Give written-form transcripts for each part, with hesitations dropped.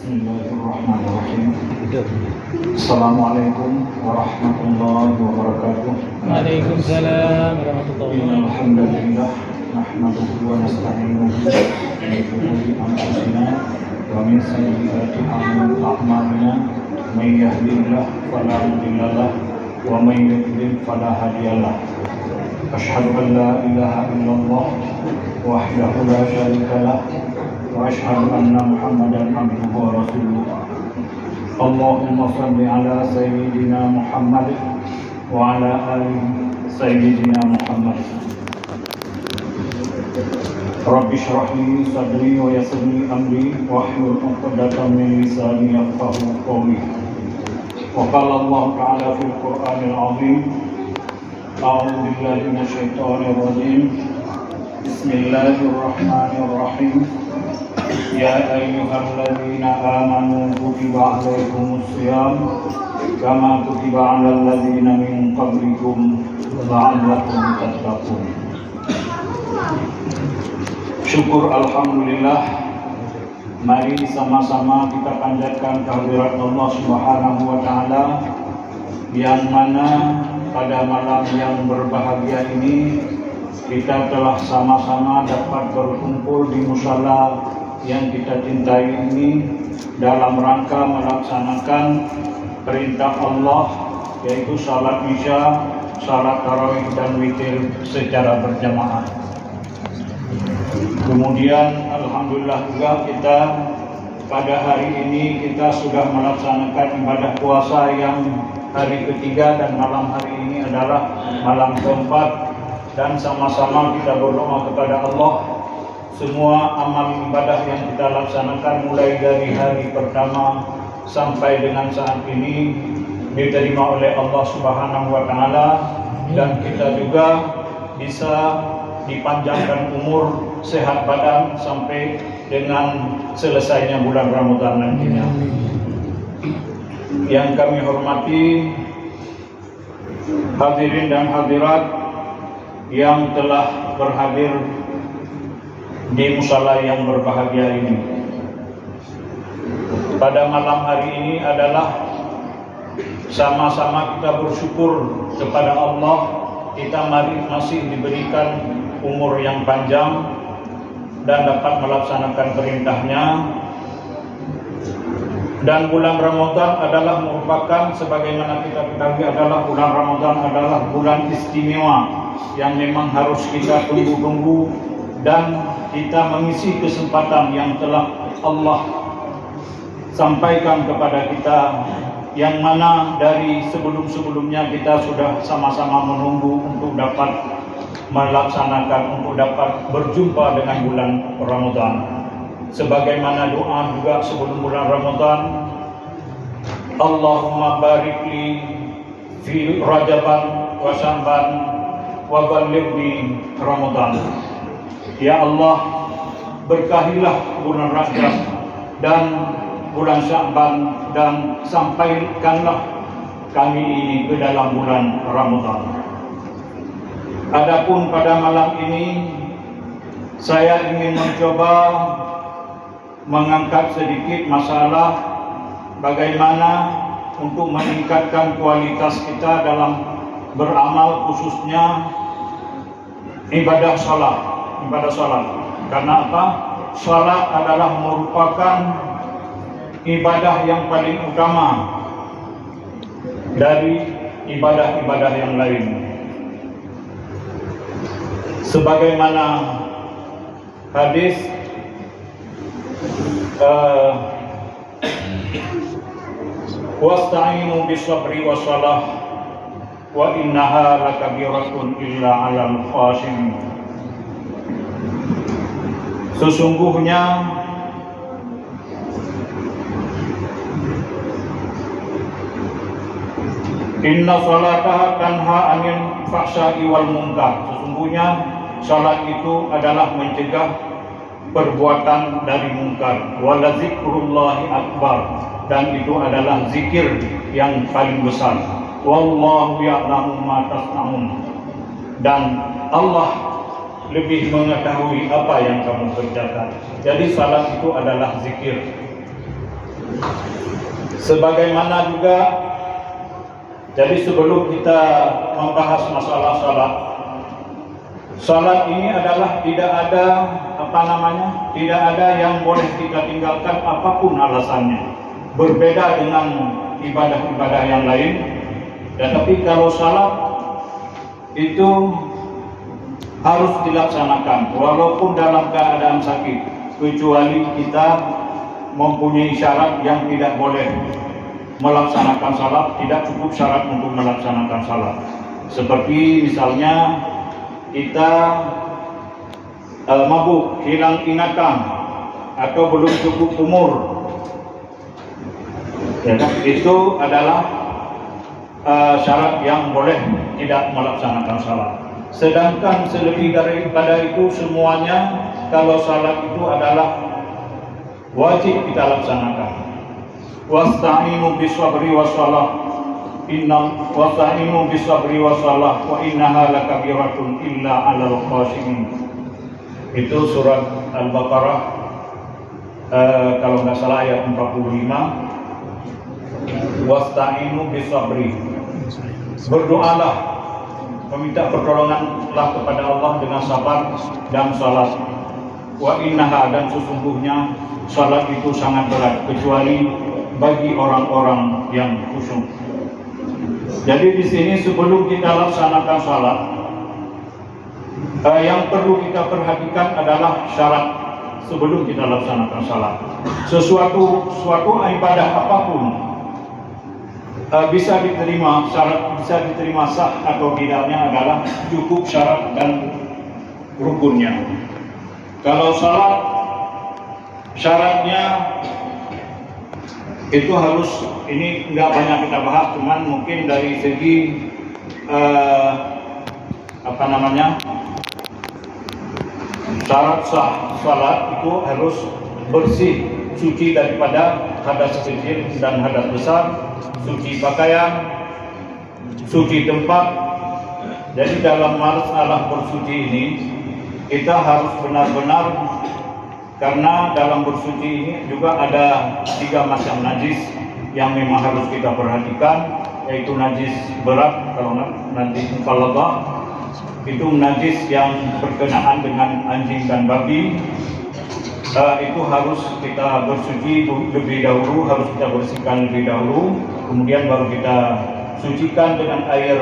Bismillahirrahmanirrahim. Assalamualaikum warahmatullahi wabarakatuh. Waalaikumsalam warahmatullahi Innal wabarakatuh. hamdalillah nahmaduhu wa nasta'inuhu min shururi anfusina wa min sayyiati a'malina may yahdihillahu fala mudilla lahu wa may yudlil fala hadiya lahu. Asyhadu an la ilaha illallah wahdahu la syarika lahu wa asyhadu anna Muhammadan abduhu wa rasuluh. Allahumma shalli ala sayyidina Muhammad wa ala ali sayyidina Muhammad. Rabbi shrah li sadri wa yassir li amri wahlul 'uqdatam min lisani yafqahu qawli. Wa qala Allah ta'ala fil Qur'anil 'azim. A'udzu billahi minasy syaithanir rajim. Bismillahirrahmanirrahim. Ya ayyuhalladzina amanu kutiba 'alaikumus shiyam kama kutiba 'alal ladzina min qablikum la'allakum tattaqun. Syukur alhamdulillah. Mari sama-sama kita panjatkan kehadirat Allah Subhanahu wa taala yang mana pada malam yang berbahagia ini kita telah sama-sama dapat berkumpul di musala yang kita cintai ini dalam rangka melaksanakan perintah Allah, yaitu salat isya, salat tarawih dan witir secara berjamaah. Kemudian alhamdulillah juga kita pada hari ini kita sudah melaksanakan ibadah puasa yang hari ketiga dan malam hari ini adalah malam keempat, dan sama-sama kita berdoa kepada Allah semua amal ibadah yang kita laksanakan mulai dari hari pertama sampai dengan saat ini diterima oleh Allah Subhanahu wa taala, dan kita juga bisa dipanjangkan umur, sehat badan sampai dengan selesainya bulan Ramadan nantinya. Yang kami hormati hadirin dan hadirat yang telah berhadir di musala yang berbahagia ini. Pada malam hari ini adalah sama-sama kita bersyukur kepada Allah, kita masih diberikan umur yang panjang dan dapat melaksanakan perintahnya. Dan bulan Ramadan adalah merupakan, sebagaimana kita ketahui, adalah bulan Ramadan adalah bulan istimewa yang memang harus kita tunggu-tunggu, dan kita mengisi kesempatan yang telah Allah sampaikan kepada kita, yang mana dari sebelum-sebelumnya kita sudah sama-sama menunggu untuk dapat melaksanakan, untuk dapat berjumpa dengan bulan Ramadan. Sebagaimana doa juga sebelum bulan Ramadan, Allahumma barik li fi Rajaban wa Sya'ban wa ballighni Ramadan. Ya Allah, berkahilah bulan Rajab dan bulan Sya'ban, dan sampaikanlah kami ini ke dalam bulan Ramadan. Adapun pada malam ini saya ingin mencoba mengangkat sedikit masalah bagaimana untuk meningkatkan kualitas kita dalam beramal, khususnya ibadah salat. Karena apa? Salat adalah merupakan ibadah yang paling utama dari ibadah-ibadah yang lain. Sebagaimana hadis wasta'inu bis-sabri was-salah wa innaha lakabiratun illa 'alal khashi'in. Sesungguhnya inna salataha tanha 'anil fahsya'i wal munkar. Sesungguhnya salat itu adalah mencegah perbuatan dari mungkar. Wa la zikrullahi akbar, dan itu adalah zikir yang paling besar. Wallahu ya'lamu ma tasna'un, dan Allah lebih mengetahui apa yang kamu kerjakan. Jadi salat itu adalah zikir. Sebagaimana juga, jadi sebelum kita membahas masalah salat ini adalah tidak ada tidak ada yang boleh kita tinggalkan apapun alasannya. Berbeda dengan ibadah-ibadah yang lain, tetapi kalau salat itu harus dilaksanakan walaupun dalam keadaan sakit, kecuali kita mempunyai syarat yang tidak boleh melaksanakan salat, tidak cukup syarat untuk melaksanakan salat. Seperti misalnya kita mabuk, hilang ingatan, atau belum cukup umur, ya kan? Itu adalah syarat yang boleh tidak melaksanakan salat. Sedangkan selebih daripada itu semuanya, kalau salat itu adalah wajib kita laksanakan. Wasta'inu bisabri wassalah, wasta'inu bisabri wassalah wa innaha lakabiratun illa 'alal khashi'in. Itu surat Al-Baqarah kalau nggak salah ayat 45. Wasta'inu bisabri, berdoalah, meminta pertolonganlah kepada Allah dengan sabar dan salat. Wa innaha, dan sesungguhnya salat itu sangat berat, kecuali bagi orang-orang yang khusyuk. Jadi di sini sebelum kita laksanakan salat, yang perlu kita perhatikan adalah syarat sebelum kita laksanakan salat. Suatu ibadah apapun bisa diterima, syarat bisa diterima sah atau tidaknya adalah cukup syarat dan rukunnya. Kalau salat syaratnya itu harus, ini nggak banyak kita bahas, cuman mungkin dari segi syarat sah salat itu harus bersih, suci daripada hadas kecil dan hadas besar, suci pakaian, suci tempat. Jadi dalam masalah bersuci ini kita harus benar-benar, karena dalam bersuci ini juga ada 3 macam najis yang memang harus kita perhatikan, yaitu najis berat, kalau najis mukhalladhah, itu najis yang berkenaan dengan anjing dan babi. Itu harus kita bersuci lebih dahulu, harus kita bersihkan lebih dahulu, kemudian baru kita sucikan dengan air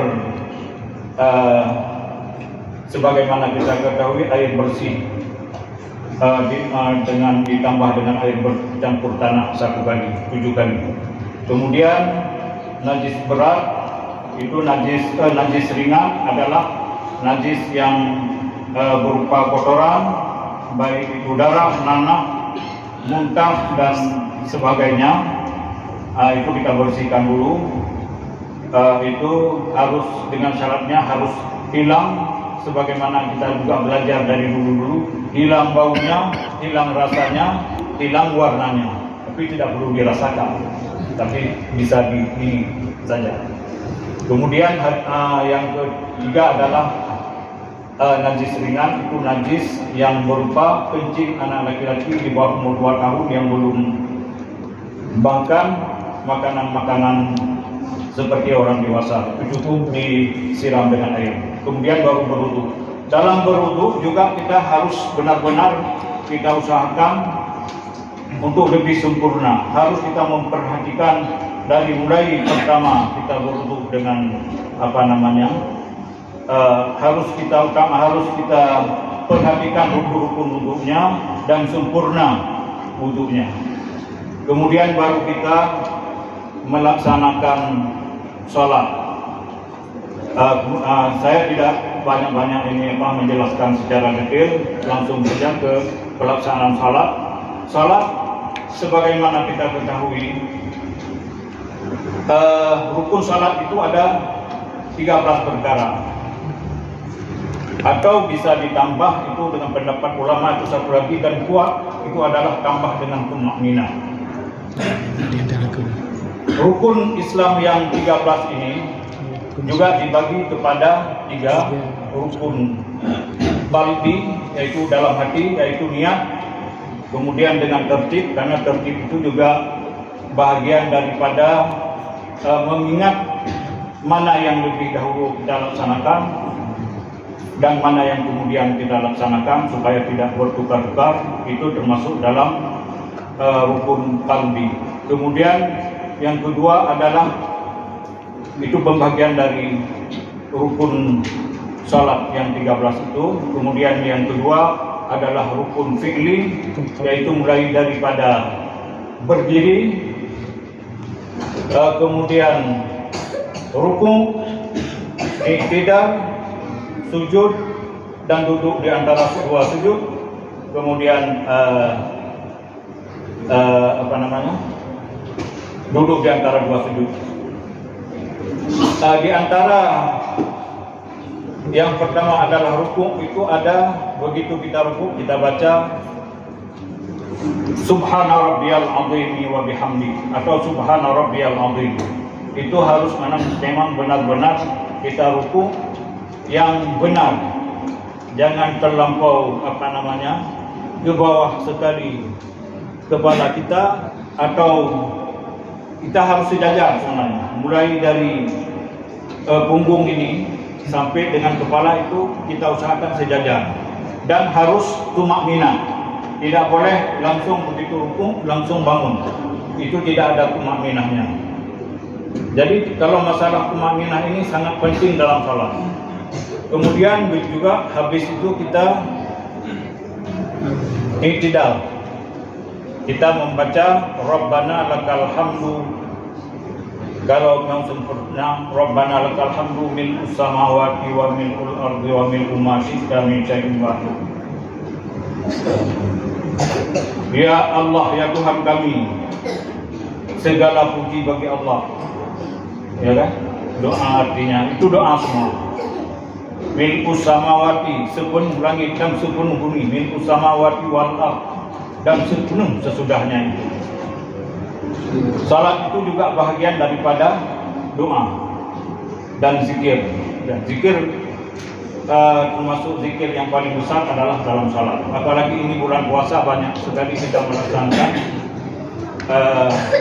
sebagaimana kita ketahui air bersih, dengan ditambah dengan air bercampur tanah 1 kali, 7 kali. Kemudian najis berat itu najis ringan adalah najis yang berupa kotoran, baik itu darah, nanah, muntah dan sebagainya. Itu kita bersihkan dulu. Itu harus dengan syaratnya harus hilang, sebagaimana kita juga belajar dari dulu, hilang baunya, hilang rasanya, hilang warnanya, tapi tidak perlu dirasakan, tapi bisa di saja. Kemudian yang ketiga adalah najis ringan, itu najis yang berupa kencing anak laki-laki di bawah umur 2 tahun yang belum makan makanan-makanan seperti orang dewasa, itu cukup disiram dengan air. Kemudian baru berwudu. Dalam berwudu juga kita harus benar-benar kita usahakan untuk lebih sempurna. Harus kita memperhatikan dari mulai pertama kita berwudu dengan harus kita perhatikan rukun-rukun wudunya dan sempurna wudunya. Kemudian baru kita melaksanakan sholat. Saya tidak banyak-banyak menjelaskan secara detail, langsung saja ke pelaksanaan sholat. Sholat sebagaimana kita ketahui, rukun sholat itu ada 13 perkara, atau bisa ditambah itu dengan pendapat ulama itu satu lagi dan kuat, itu adalah tambah dengan tumakninah. Rukun Islam yang 13 ini juga dibagi kepada 3 rukun qalbi, yaitu dalam hati, yaitu niat. Kemudian dengan tertib, karena tertib itu juga bahagian daripada mengingat mana yang lebih dahulu kita laksanakan dan mana yang kemudian kita laksanakan supaya tidak bertukar-tukar. Itu termasuk dalam rukun qalbi. Kemudian yang kedua adalah itu pembagian dari rukun salat yang 13 itu. Kemudian yang kedua adalah rukun fi'li, yaitu mulai daripada berdiri, kemudian rukuk, i'tidal, sujud dan duduk di antara dua sujud, kemudian duduk di antara dua sujud. Di antara yang pertama adalah rukuk. Itu ada, begitu kita rukuk kita baca Subhana rabbiyal azim wa bihamdi atau Subhana rabbiyal azim. Itu harus memang benar-benar kita rukuk yang benar, jangan terlampau ke bawah sekali kepala kita, atau kita harus sejajar sebenarnya, mulai dari punggung ini sampai dengan kepala itu kita usahakan sejajar, dan harus tumakninah, tidak boleh langsung begitu rukuk langsung bangun, itu tidak ada tumakninahnya. Jadi kalau masalah tumakninah ini sangat penting dalam salat. Kemudian juga habis itu kita i'tidal. Kita membaca Rabbana lakal hamdu. Kalau yang sempurna Rabbana lakal hamdu mil'us samawati wa mil'ul ardi wa mil'u ma syi'ta min syai'in ba'd. Ya Allah, ya Tuhan kami, segala puji bagi Allah. Ya kan? Doa artinya itu doa semua. Mil'us samawati, sepenuh langit dan sepenuh bumi, mil'us samawati wal ardh, dan sepenuh sesudahnya itu. Salat itu juga bahagian daripada doa dan zikir. Dan zikir termasuk zikir yang paling besar adalah dalam salat. Apalagi ini bulan puasa, banyak sekali kita melaksanakan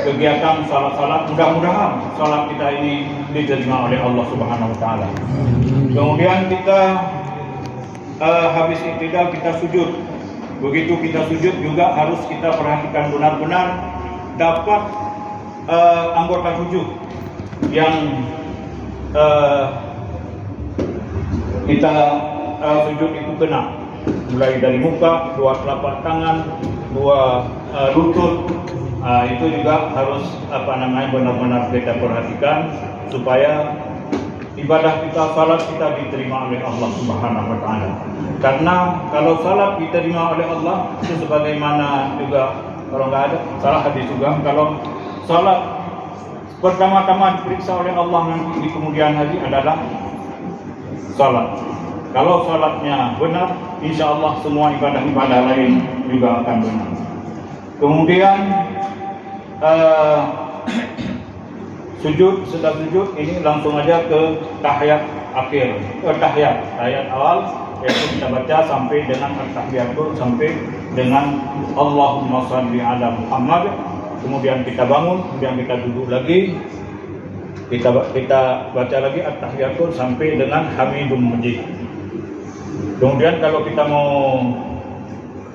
kegiatan salat-salat. Mudah-mudahan salat kita ini diterima oleh Allah Subhanahu wa taala. Kemudian kita habis i'tidal kita sujud. Begitu kita sujud juga harus kita perhatikan benar-benar dapat anggota sujud yang kita sujud itu kena, mulai dari muka, dua telapak tangan, dua lutut. Itu juga harus benar-benar kita perhatikan supaya ibadah kita, salat kita diterima oleh Allah Subhanahu wa taala. Karena kalau salat diterima oleh Allah, itu sebagaimana juga kalau nggak ada salah hadis juga, kalau salat pertama-tama diperiksa oleh Allah nanti di kemudian hari adalah salat. Kalau salatnya benar, insya Allah semua ibadah-ibadah lain juga akan benar. Kemudian sujud, setelah sujud ini langsung aja ke tahiyat akhir, tahiyat awal, yaitu kita baca sampai dengan at-tahiyatul, sampai dengan Allahumma shalli ala Muhammad. Kemudian kita bangun, kemudian kita duduk lagi, kita baca lagi at-tahiyatul sampai dengan hamidum majid. Kemudian kalau kita mau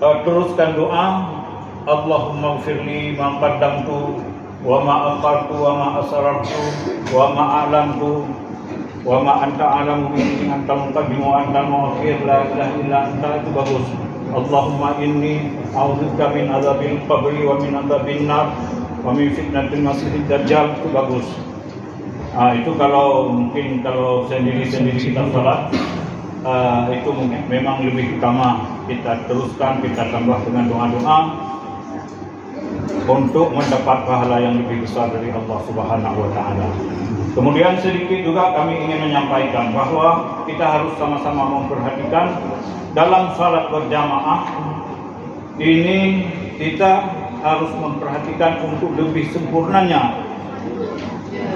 teruskan doa, Allahumma ighfirli ma qaddamtu wa ma akhartu wa ma asrartu wa ma a'lamtu wa ma anta a'lamu bihi, anta muqaddim wa anta mu'akhir, la ilaha illa anta. Itu bagus. Allahumma inni a'udzubika min adzabil qabri wa min adzabin nar wa min fitnatil masiihid dajjal. Itu bagus. Itu kalau mungkin kalau sendiri-sendiri kita salat, itu mungkin memang lebih utama kita teruskan, kita tambah dengan doa-doa untuk mendapat pahala yang lebih besar dari Allah Subhanahu wa taala. Kemudian sedikit juga kami ingin menyampaikan bahwa kita harus sama-sama memperhatikan dalam salat berjamaah ini, kita harus memperhatikan untuk lebih sempurnanya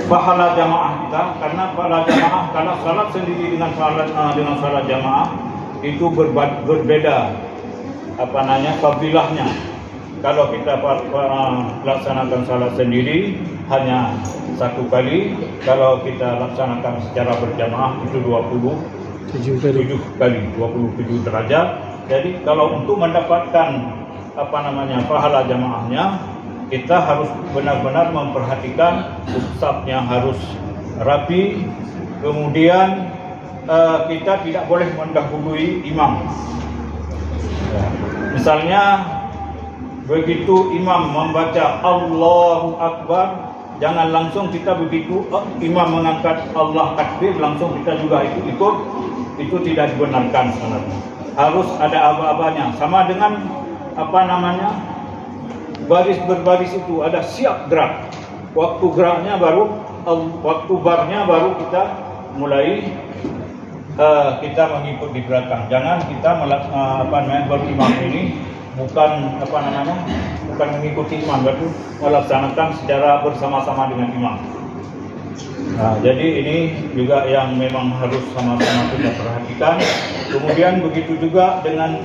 pahala jamaah kita, karena pahala jamaah, kalau salat sendiri dengan salat jamaah itu berbeda fadilahnya. kalau kita laksanakan salat sendiri hanya 1 kali, kalau kita laksanakan secara berjamaah itu 27 kali, 27 derajat. Jadi kalau untuk mendapatkan pahala jamaahnya, kita harus benar-benar memperhatikan safnya harus rapi, kemudian kita tidak boleh mendahului imam. Misalnya begitu imam membaca Allahu Akbar, jangan langsung kita begitu imam mengangkat Allah takbir langsung kita juga ikut, itu tidak dibenarkan sebenarnya. Harus ada aba-abanya, sama dengan baris berbaris itu ada siap gerak. Waktu geraknya baru, waktu barnya baru kita mulai kita mengikut di belakang. Jangan kita berimam ini bukan mengikuti imam, berarti melaksanakan secara bersama-sama dengan imam. Nah, jadi ini juga yang memang harus sama-sama kita perhatikan. Kemudian begitu juga dengan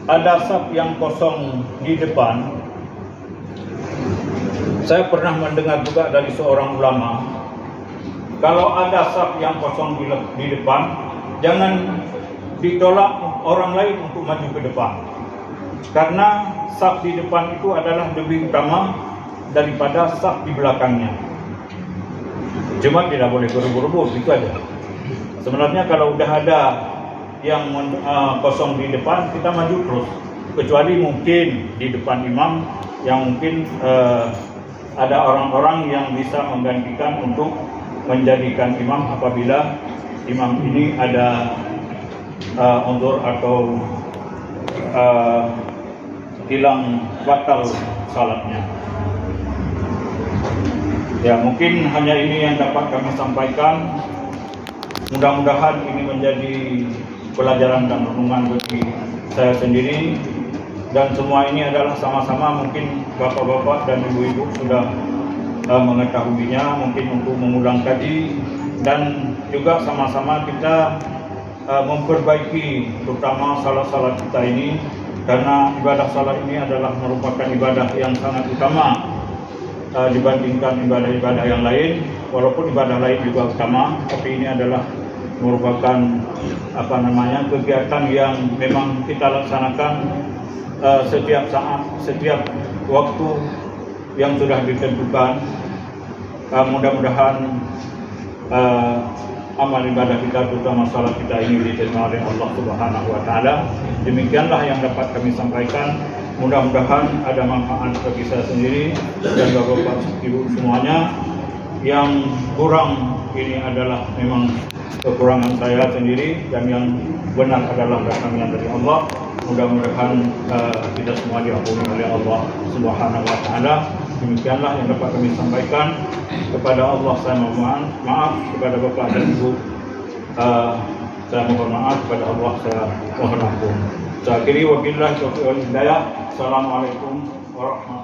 ada saf yang kosong di depan. Saya pernah mendengar juga dari seorang ulama, kalau ada saf yang kosong di depan, jangan ditolak orang lain untuk maju ke depan. Karena saf di depan itu adalah lebih utama daripada saf di belakangnya. Cuma tidak boleh berebut-rebut, itu aja. Sebenarnya kalau udah ada yang kosong di depan, kita maju terus. Kecuali mungkin di depan imam yang mungkin ada orang-orang yang bisa menggantikan untuk menjadikan imam apabila imam ini ada undur atau hilang batal salatnya. Ya, mungkin hanya ini yang dapat kami sampaikan. Mudah-mudahan ini menjadi pelajaran dan renungan bagi saya sendiri, dan semua ini adalah sama-sama mungkin bapak-bapak dan ibu-ibu sudah mengetahuinya, mungkin untuk mengulang kaji, dan juga sama-sama kita memperbaiki terutama salat-salat kita ini, karena ibadah salat ini adalah merupakan ibadah yang sangat utama dibandingkan ibadah-ibadah yang lain. Walaupun ibadah lain juga utama, tapi ini adalah merupakan kegiatan yang memang kita laksanakan setiap saat, setiap waktu yang sudah ditentukan. Mudah-mudahan amal ibadah kita, terutama salat kita ini diterima oleh Allah Subhanahu wa taala. Demikianlah yang dapat kami sampaikan. Mudah-mudahan ada manfaat bagi saya sendiri dan bapak-bapak ibu semuanya. Yang kurang ini adalah memang kekurangan saya sendiri, dan yang benar adalah datangnya dari Allah. Mudah-mudahan kita semua diampuni oleh Allah Subhanahu wa taala. Demikianlah yang dapat kami sampaikan. Kepada Allah saya mohon maaf, kepada bapak dan ibu saya mohon maaf, kepada Allah saya mohon ampun. Saya akhiri, wabillahi taufiq wal hidayah. Assalamualaikum warahmatullahi wabarakatuh.